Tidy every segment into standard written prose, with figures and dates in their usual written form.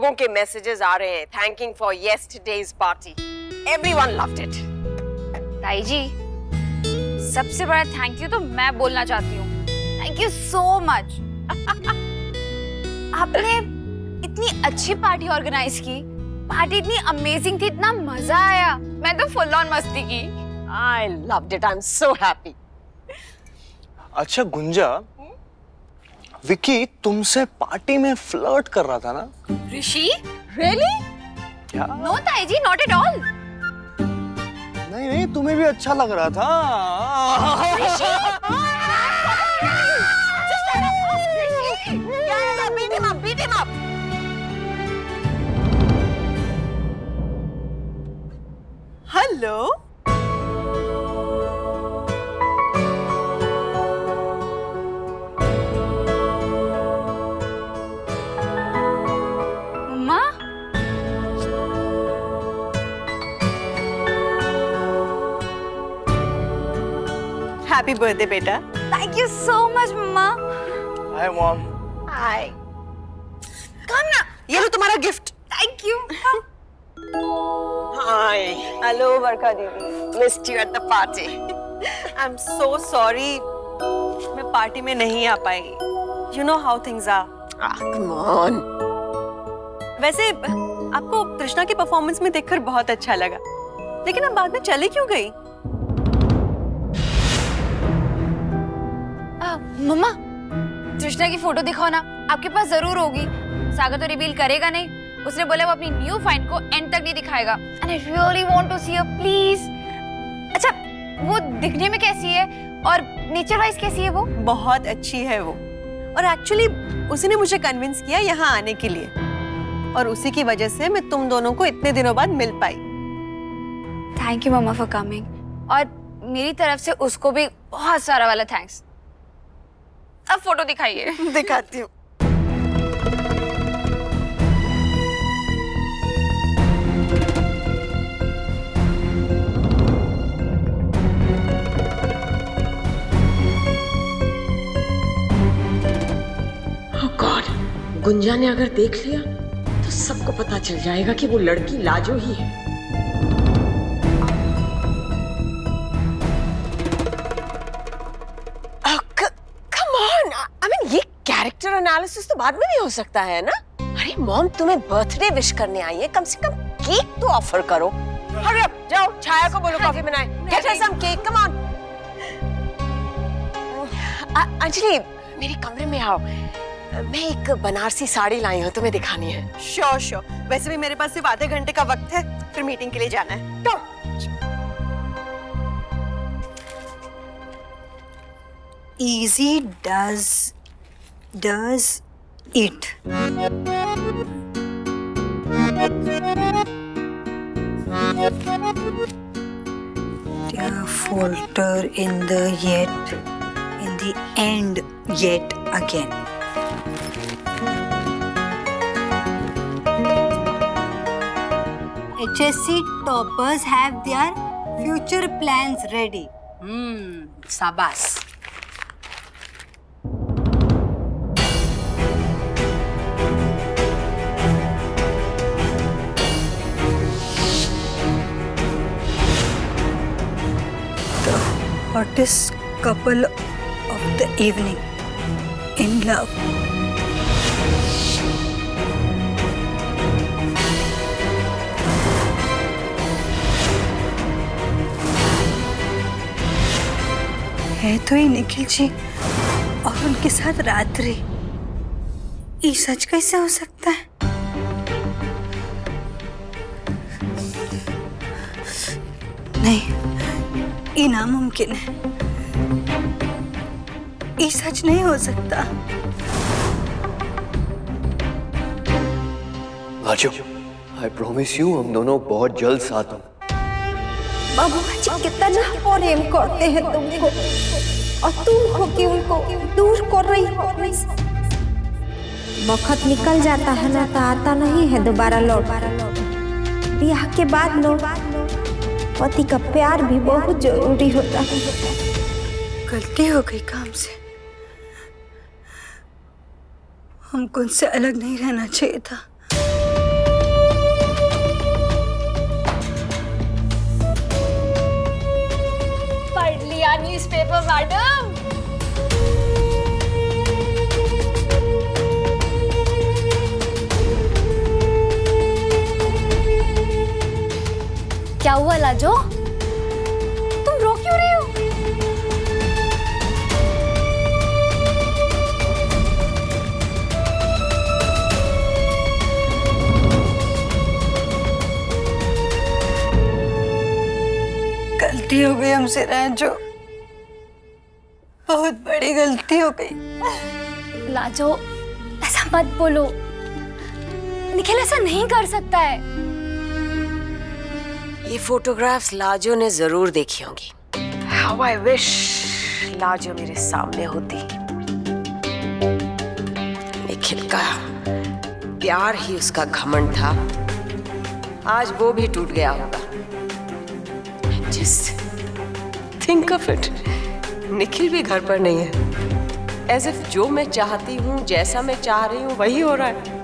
लोगों के मैसेजेस आ रहे हैं thanking for yesterday's party. Everyone loved it. ताई जी, सबसे बड़ा थैंक यू तो मैं बोलना चाहती हूँ। Thank you so much. आपने इतनी अच्छी पार्टी ऑर्गेनाइज की, पार्टी इतनी अमेजिंग थी, इतना मजा आया, मैं तो फुल ऑन मस्ती की। I loved it. I'm so happy. अच्छा गुंजा, विकी तुमसे पार्टी में फ्लर्ट कर रहा था ना? ऋषि? Really? क्या? No ताई जी, not at all. नहीं नहीं, तुम्हें भी अच्छा लग रहा था। Beat him up, beat him up. Hello, मम्मा? हैप्पी बर्थडे बेटा। Thank you so much, मम्मा। Hi mom. Hi. Come ना। ये लो तुम्हारा gift. Thank you. Come. Hi. Hello, Varka Devi. Missed you at the party. I am so sorry, मैं party में नहीं आ पाई। You know how things are. Ah, come on. वैसे आपको कृष्णा की परफॉर्मेंस में देखकर बहुत अच्छा लगा, लेकिन अब बाद में चली क्यों गई? मम्मा, कृष्णा की फोटो दिखाओ ना, आपके पास जरूर होगी। सागर तो रिवील करेगा नहीं, उसने बोला वो अपनी न्यू फाइंड को एंड तक नहीं दिखाएगा। And I really want to see her, please. अच्छा, वो दिखने में कैसी है और नेचर वाइज कैसी है वो? बहुत अच्छी है वो, और एक्चुअली उसी ने मुझे कन्विंस किया यहाँ आने के लिए, और उसी की वजह से मैं तुम दोनों को इतने दिनों बाद मिल पाई। थैंक यू मम्मा फॉर कमिंग, और मेरी तरफ से उसको भी बहुत सारा वाला थैंक्स। अब फोटो दिखाइए। दिखाती हूँ। गॉड, गुंजा ने अगर देख लिया तो सबको पता चल जाएगा कि वो लड़की लाजो ही है। Come on. I mean, ये कैरेक्टर एनालिसिस तो बाद में नहीं हो सकता है ना? अरे मॉम, तुम्हें बर्थडे विश करने आई है, कम से कम केक तो ऑफर करो। Hurry up, जाओ छाया को बोलो कॉफी बनाए। Get her some cake, come on. Anjali, मेरे कमरे में आओ। मैं एक बनारसी साड़ी लाई हूँ, तुम्हें दिखानी है। श्योर श्योर, वैसे भी मेरे पास सिर्फ आधे घंटे का वक्त है, फिर मीटिंग के लिए जाना है। तो easy does it. There falter in the yet, in the end yet again. HSC toppers have their future plans ready. Sabas. The hottest couple of the evening in love. है तो ही निखिल जी और उनके साथ रात्रि। ये सच कैसे हो सकता है? नहीं, ये नामुमकिन है। ये सच नहीं हो सकता। लाजो, I promise you हम दोनों बहुत जल्द साथ होंगे। बाबूआ जी कितना प्रेम करते हैं तुमको, और तुम हो कि उनको दूर कर रही हो। वक्त निकल जाता है ना तो आता नहीं है दोबारा लौट। ब्याह के बाद लोग पति का प्यार भी बहुत जरूरी होता है। गलती हो गई काम से। हमको उनसे अलग नहीं रहना चाहिए था। Newspaper madam. क्या हुआ लाजो? तुम रो क्यों रही हो? गलती हो गई हमसे राजो, बहुत बड़ी गलती हो गई। लाजो ऐसा मत बोलो, निखिल ऐसा नहीं कर सकता है। ये फोटोग्राफ्स लाजो ने जरूर देखी होंगी। How I wish लाजो मेरे सामने होती। निखिल का प्यार ही उसका घमंड था, आज वो भी टूट गया होगा। Just think of it, Nikhil भी घर पर नहीं है। As if जो मैं चाहती हूँ, जैसा मैं चाह रही हूँ, वही हो रहा है।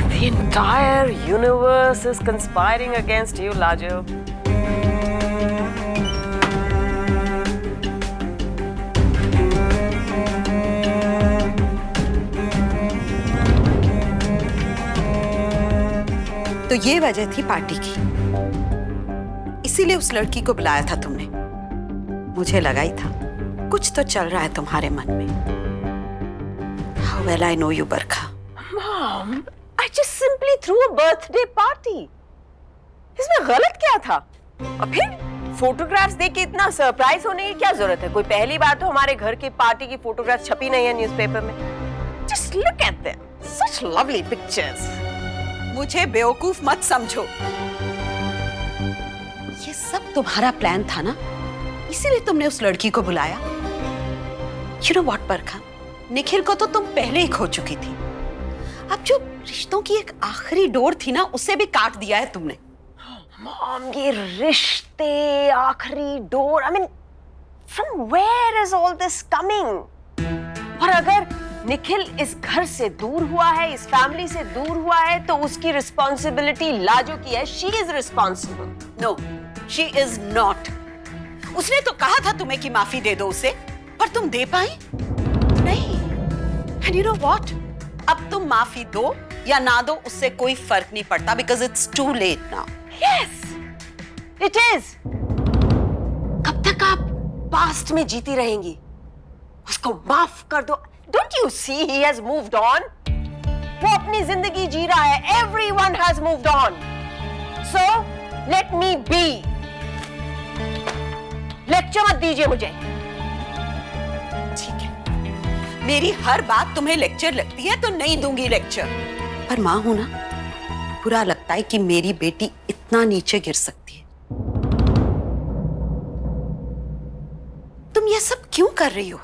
The entire universe is conspiring against you, Lajo. तो ये वजह थी पार्टी की, इसीलिए उस लड़की को बुलाया था तुमने। मुझे लगा ही था कुछ तो चल रहा है तुम्हारे मन में। How well I know you, Barkha. Mom, I just simply threw a birthday party. इसमें गलत क्या था? और फिर फोटोग्राफ्स देख के इतना सरप्राइज होने की क्या जरूरत है? कोई पहली बार तो हमारे घर की पार्टी की फोटोग्राफ छपी नहीं है न्यूज़पेपर में। Just look at them, such lovely pictures. मुझे बेवकूफ मत समझो, ये सब तुम्हारा प्लान था ना, इसीलिए तुमने उस लड़की को बुलाया। You know what, बरखा, निखिल को तो तुम पहले ही खो चुकी थी। अब जो रिश्तों की एक आखिरी डोर थी ना, उसे भी काट दिया है तुमने। Mom, ये रिश्ते आखिरी door, I mean, from where is all this coming? और अगर निखिल इस घर से दूर हुआ है, इस फैमिली से दूर हुआ है, तो उसकी रिस्पॉन्सिबिलिटी लाजो की है। She is responsible. No, she is not. उसने तो कहा था तुम्हें कि माफी दे दो उसे, पर तुम दे पाई नहीं। And you know what? अब तुम माफी दो या ना दो, उससे कोई फर्क नहीं पड़ता, because it's too late now. Yes, it is. कब तक आप पास्ट में जीती रहेंगी? उसको माफ कर दो। Don't you see he has moved on? वो अपनी जिंदगी जी रहा है। Everyone has moved on. So let me be. Lecture मत दीजिए मुझे। ठीक है, मेरी हर बात तुम्हें लेक्चर लगती है तो नहीं दूंगी लेक्चर, पर मां हूं ना, बुरा लगता है कि मेरी बेटी इतना नीचे गिर सकती है। तुम ये सब क्यों कर रही हो?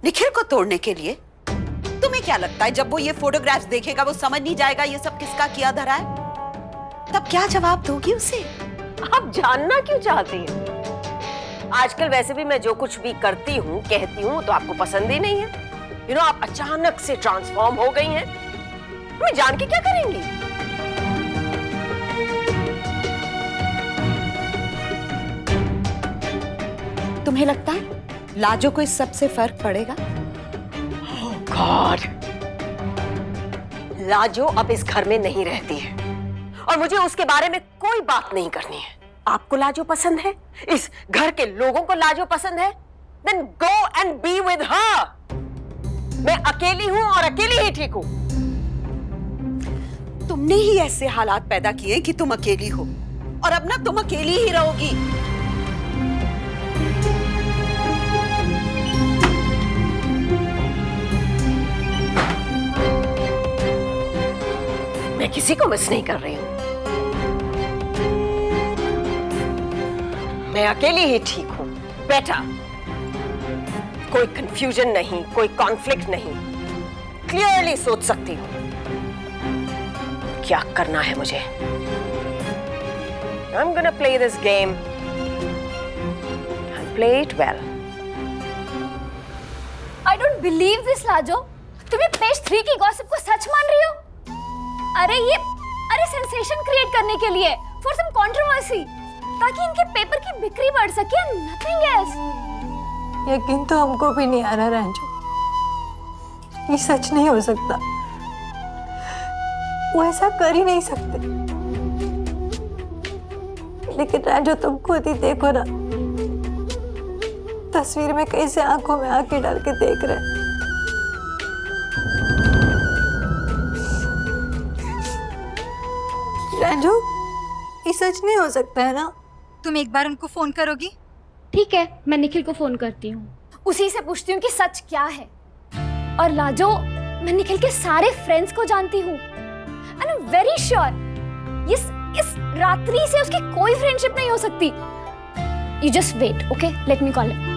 निखिल को तोड़ने के लिए? तुम्हें क्या लगता है जब वो ये फोटोग्राफ्स देखेगा वो समझ नहीं जाएगा ये सब किसका किया धरा है? तब क्या जवाब दोगी उसे? आप जानना क्यों चाहती हैं? आजकल वैसे भी मैं जो कुछ भी करती हूँ, कहती हूँ, तो आपको पसंद ही नहीं है। You know, आप अचानक से ट्रांसफॉर्म हो गई हैं। मैं जान के क्या करेंगी? तुम्हें लगता है लाजो को इस सब से फर्क पड़ेगा? गॉड, लाजो अब इस घर में नहीं रहती है और मुझे उसके बारे में कोई बात नहीं करनी है। आपको लाजो पसंद है? इस घर के लोगों को लाजो पसंद है? Then go and be with her. मैं अकेली हूं और अकेली ही ठीक हूं। तुमने ही ऐसे हालात पैदा किए कि तुम अकेली हो, और अब ना तुम अकेली ही रहोगी। मैं किसी को मिस नहीं कर रही हूं। मैं अकेली ही ठीक हूं। बेटा, कोई कंफ्यूजन नहीं, कोई कॉन्फ्लिक्ट नहीं। क्लियरली सोच सकती हूं क्या करना है मुझे। I'm gonna play this game and play it well. I don't believe this, Lajo. तुम ये पेज 3 की गॉसिप को सच मान रही हो? अरे सेंसेशन क्रिएट करने के लिए for some controversy, ताकि इनके पेपर की बिक्री बढ़ सके and nothing else. यकीन तो हमको भी नहीं आ रहा रंजू, ये सच नहीं हो सकता। वो ऐसा कर ही नहीं सकते। लेकिन रंजू तुम खुद ही देखो ना, तस्वीर में कैसे आंखों में आंखें डाल के देख रहे हैं। रंजू, ये सच नहीं हो सकता है ना? तुम एक बार उनको फोन करोगी? ठीक है, मैं निखिल को फोन करती हूँ, उसी से पूछती हूँ कि सच क्या है। और लाजो, मैं निखिल के सारे फ्रेंड्स को जानती हूँ and I am very sure इस रात्रि से उसकी कोई फ्रेंडशिप नहीं हो सकती। You just wait, okay? Let me call him.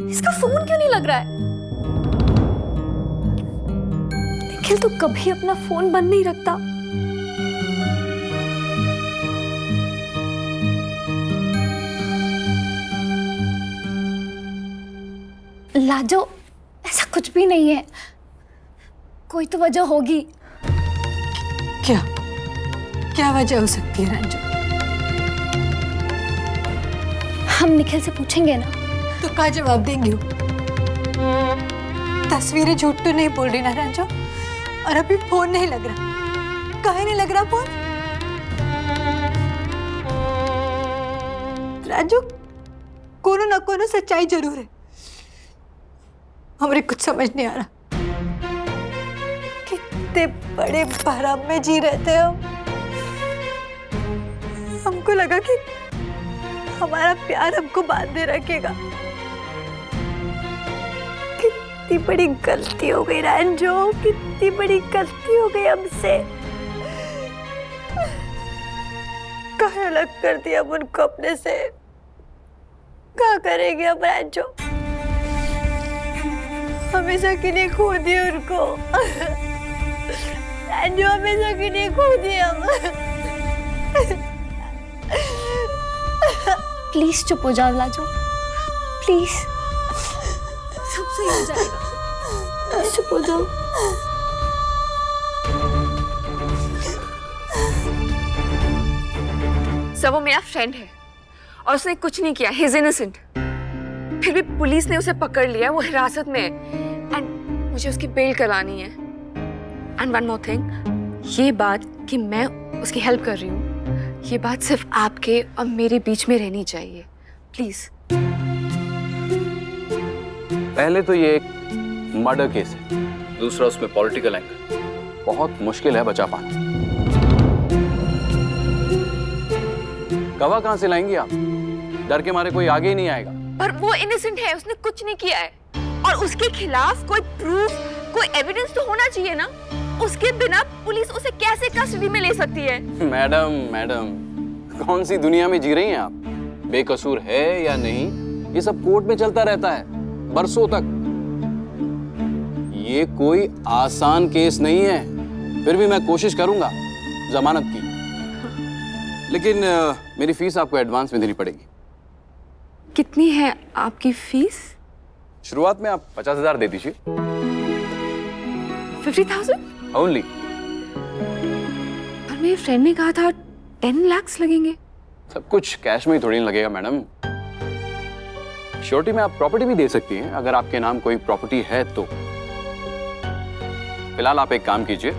इसका फोन क्यों नहीं लग रहा है? निखिल तो कभी अपना फोन बंद नहीं रखता। लाजो, ऐसा कुछ भी नहीं है, कोई तो वजह होगी। क्या वजह हो सकती है रंजू? हम निखिल से पूछेंगे ना। तो क्या जवाब देंगे? तस्वीरें झूठ तो नहीं बोल रही ना रंजू? और अभी फोन नहीं लग रहा, काहे नहीं लग रहा फोन? रंजू, कोनो ना कोनो सच्चाई जरूर है, हमारे कुछ समझ नहीं आ रहा। कितने बड़े भरम में जी रहे थे हम। हमको लगा कि हमारा प्यार हमको बांधे रखेगा। कितनी बड़ी गलती हो गई रंजू, कितनी बड़ी गलती हो गई हमसे। कहाँ अलग कर दिया उनको अपने से? क्या करेंगे अब रंजू? हमेशा के लिए खो दिए उनको। रंजू, हमेशा के लिए खो दिए हम। प्लीज चुप हो जाओ लाजो, प्लीज, सब सही हो जाएगा। चुप हो जाओ। सर, वो मेरा फ्रेंड है और उसने कुछ नहीं किया, ही इज इनोसेंट। फिर भी पुलिस ने उसे पकड़ लिया, वो हिरासत में है एंड मुझे उसकी बेल करानी है। एंड वन मोर थिंग, ये बात कि मैं उसकी हेल्प कर रही हूँ, ये बात सिर्फ आपके और मेरे बीच में रहनी चाहिए, प्लीज। पहले तो ये एक मर्डर केस है, दूसरा उसमें पॉलिटिकल एंगल, बहुत मुश्किल है बचा पाना। गवाह कहां से लाएंगी आप? डर के मारे कोई आगे ही नहीं आएगा। पर वो इनोसेंट है, उसने कुछ नहीं किया है और उसके खिलाफ कोई प्रूफ, कोई एविडेंस तो होना चाहिए ना। उसके बिना पुलिस उसे कैसे कस्टडी में ले सकती है? मैडम, कौन सी दुनिया में जी रही हैं आप? बेकसूर है या नहीं, ये सब कोर्ट में चलता रहता है बरसों तक। ये कोई आसान केस नहीं है, फिर भी मैं कोशिश करूंगा जमानत की। लेकिन मेरी फीस आपको एडवांस में देनी पड़ेगी। कितनी है आपकी फीस? शुरुआत में आप 50,000 दे दीजिए। 50,000 ओनली। पर मेरे फ्रेंड ने कहा था 10 lakhs लगेंगे। सब कुछ कैश में ही थोड़ी लगेगा मैडम। श्योरिटी में आप प्रॉपर्टी भी दे सकती हैं, अगर आपके नाम कोई प्रॉपर्टी है तो। फिलहाल आप एक काम कीजिए,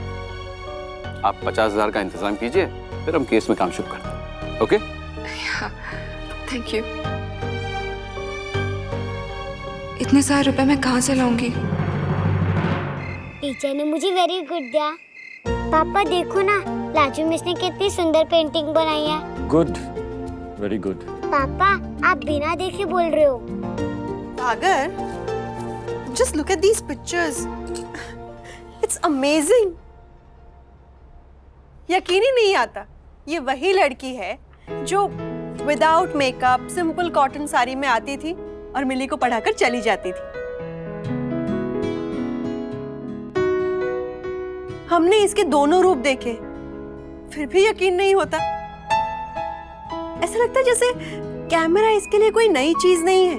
आप 50,000 का इंतजाम कीजिए, फिर हम केस में काम शुरू करते हैं। ओके? Thank you. इतने सारे रुपए मैं कहाँ से लाऊंगी? टीचर ने मुझे वेरी गुड दिया। पापा देखो ना, लाजू मिस ने कितनी सुंदर पेंटिंग बनाई है। Good, very good. पापा, आप बिना देखे बोल रहे हो। सागर, just look at these pictures. It's amazing. यकीन ही नहीं आता, ये वही लड़की है जो without makeup simple cotton sari में आती थी और मिली को पढ़ाकर चली जाती थी। हमने इसके दोनों रूप देखे, फिर भी यकीन नहीं होता। ऐसा लगता है जैसे कैमरा इसके लिए कोई नई चीज नहीं है।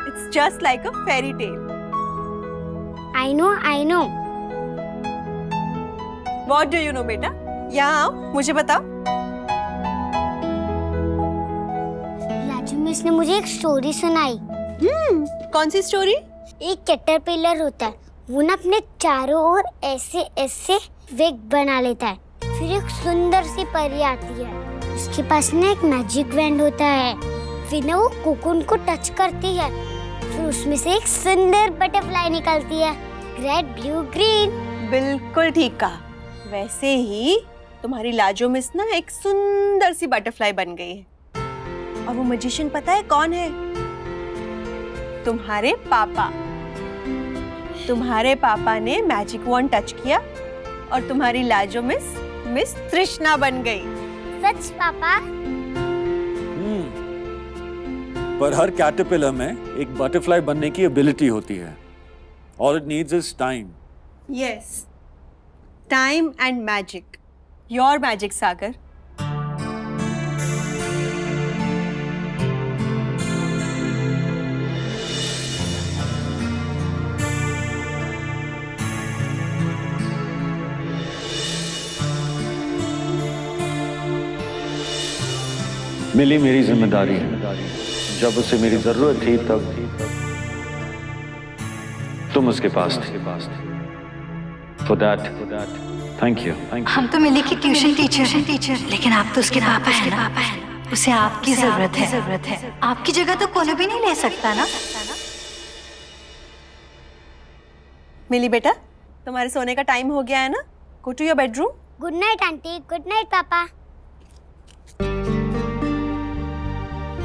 It's just like a fairy tale. I know. What do you know बेटा? यहाँ आओ, मुझे बताओ। लाजू मिस ने मुझे एक स्टोरी सुनाई। कौन सी स्टोरी? एक कैटरपिलर होता है, वो ना अपने चारों ओर ऐसे ऐसे वेग बना लेता है। फिर एक सुंदर सी परी आती है, उसके पास ना एक मैजिक वैंड होता है। फिर ना वो कोकून को टच करती है, फिर उसमें से एक सुंदर बटरफ्लाई निकलती है, रेड ब्लू ग्रीन। बिल्कुल ठीक कहा। वैसे ही तुम्हारी लाजो मिस ना एक सुंदर सी बटरफ्लाई बन गई है। और वो मैजिशियन पता है कौन है? तुम्हारे पापा। तुम्हारे पापा ने मैजिक वॉन्ड टच किया और तुम्हारी लाजो मिस तृष्णा बन गई। सच पापा? पर हर कैटरपिलर में एक बटरफ्लाई बनने की एबिलिटी होती है। All it needs is time. Yes, time and magic. Your magic, Sagar. मिली मेरी जिम्मेदारी है। जब उसे मेरी जरूरत थी तब तुम उसके पास थे। For that, thank you. हम तो मिली की ट्यूशन टीचर, लेकिन आप तो उसके पापा है ना? उसे आपकी जरूरत है। आपकी जगह तो कोई भी नहीं ले सकता ना। मिली बेटा, तुम्हारे सोने का टाइम हो गया है ना? Go to your bedroom. Good night aunty. Good night पापा।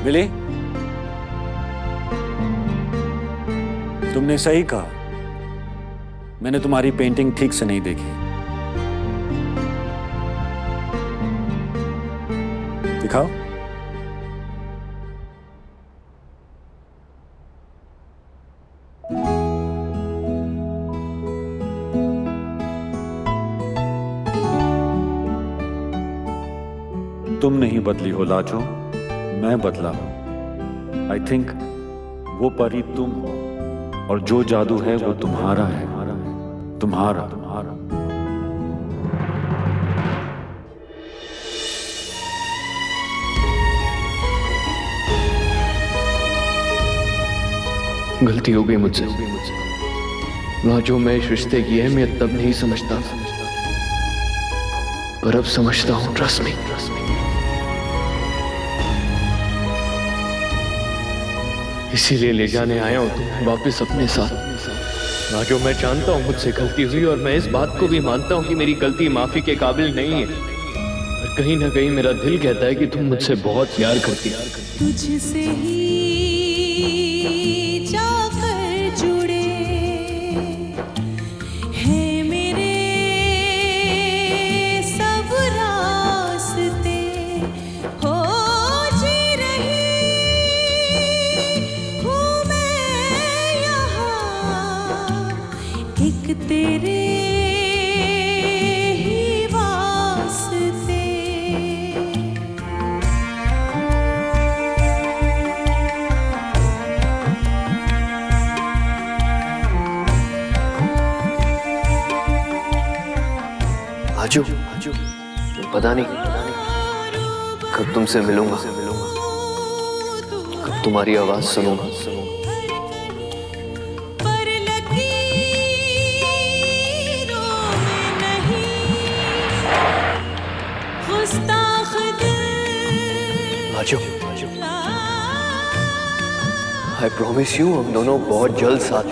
मिली, तुमने सही कहा। मैंने तुम्हारी पेंटिंग ठीक से नहीं देखी। दिखाओ। तुम नहीं बदली हो लाजो, मैं बदला हूं। आई थिंक वो परी तुम हो और जो जादू है वो तुम्हारा है। तुम्हारा। गलती हो गई मुझसे। जो मैं इस रिश्ते की अहमियत तब नहीं समझता था, पर अब समझता हूं। Trust me. इसीलिए ले जाने आया हूं तुम वापस अपने साथ। जो मैं जानता हूं मुझसे गलती हुई और मैं इस बात को भी मानता हूं कि मेरी गलती माफी के काबिल नहीं है, पर कहीं ना कहीं मेरा दिल कहता है कि तुम मुझसे बहुत प्यार करती हो। तुझसे ही जाकर जुड़े हैं मेरे सब रास्ते, हो जी रही हूँ मैं यहाँ एक तेरे ही वास्ते। आजू, पता नहीं कब तुमसे मिलूंगा, कब तुम्हारी आवाज सुनूंगा। आजू, I promise you हम दोनों बहुत जल्द साथ।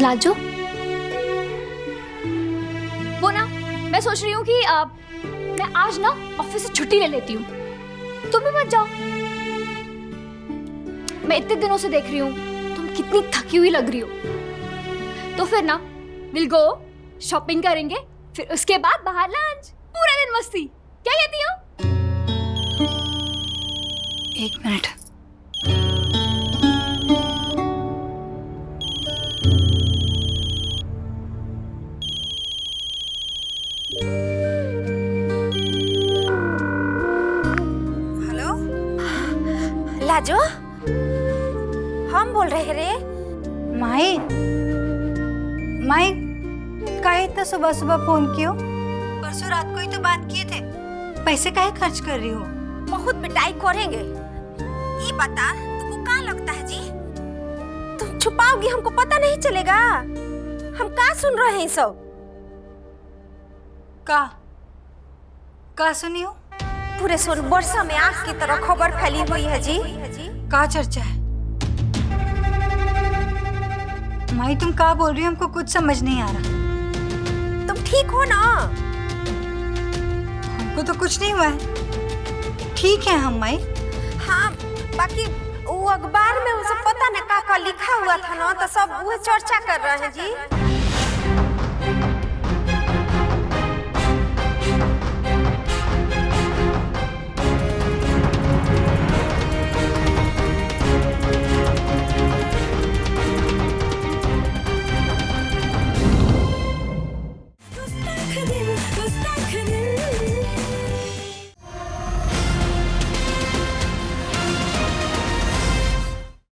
लाजो, वो ना मैं सोच रही हूँ कि मैं आज ना ऑफिस से छुट्टी ले लेती हूँ। तुम भी मत जाओ। मैं इतने दिनों से देख रही हूँ तुम कितनी थकी हुई लग रही हो। तो फिर ना विल गो, शॉपिंग करेंगे, फिर उसके बाद बाहर लंच, पूरा दिन मस्ती। क्या कहती हो? 1 मिनट। हेलो लाजो, हम बोल रहे रे। माई माई काहे इतना सुबह सुबह फोन कियो? परसों रात को ही तो बात किए थे। पैसे काहे खर्च कर रही हो? बहुत पिटाई करेंगे। ये बता तुमको कहाँ लगता है जी? तुम छुपाओगी, हमको पता नहीं चलेगा। हम कहाँ सुन रहे हैं सब? का सुनी हो? पूरे सोन वर्षा में आग की तरह खबर फैली हुई है जी। का चर्चा है? माई तुम का बोल रही हो? हमको कुछ समझ नहीं आ रहा। तुम ठीक हो ना? हमको तो कुछ नहीं हुआ है, ठीक है हम माई। हाँ, बाकी वो अखबार में वो सब पता न का लिखा हुआ था ना, तो सब वो चर्चा कर रहे हैं जी।